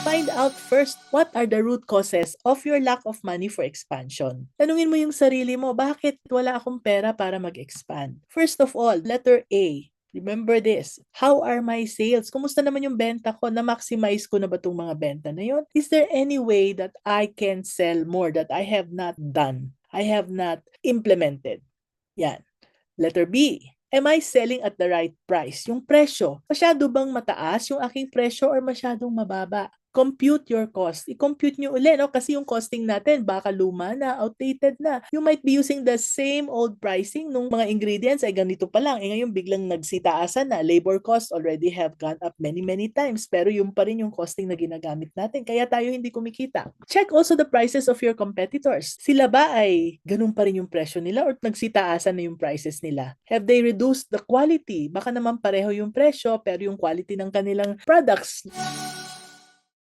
Find out first what are the root causes of your lack of money for expansion. Tanungin mo yung sarili mo, bakit wala akong pera para mag-expand? First of all, letter A. Remember this. How are my sales? Kumusta naman yung benta ko? Na-maximize ko na ba itong mga benta na yun? Is there any way that I can sell more that I have not done? I have not implemented? Yan. Letter B. Am I selling at the right price? Yung presyo. Masyado bang mataas yung aking presyo or masyadong mababa? Compute your cost. I-compute nyo uli, no? Kasi yung costing natin, baka luma na, outdated na. You might be using the same old pricing nung mga ingredients ay ganito pa lang. Ngayon biglang nagsitaasan na. Labor costs already have gone up many, many times. Pero yung pa rin yung costing na ginagamit natin. Kaya tayo hindi kumikita. Check also the prices of your competitors. Sila ba ay ganun pa rin yung presyo nila or nagsitaasan na yung prices nila? Have they reduced the quality? Baka naman pareho yung presyo pero yung quality ng kanilang products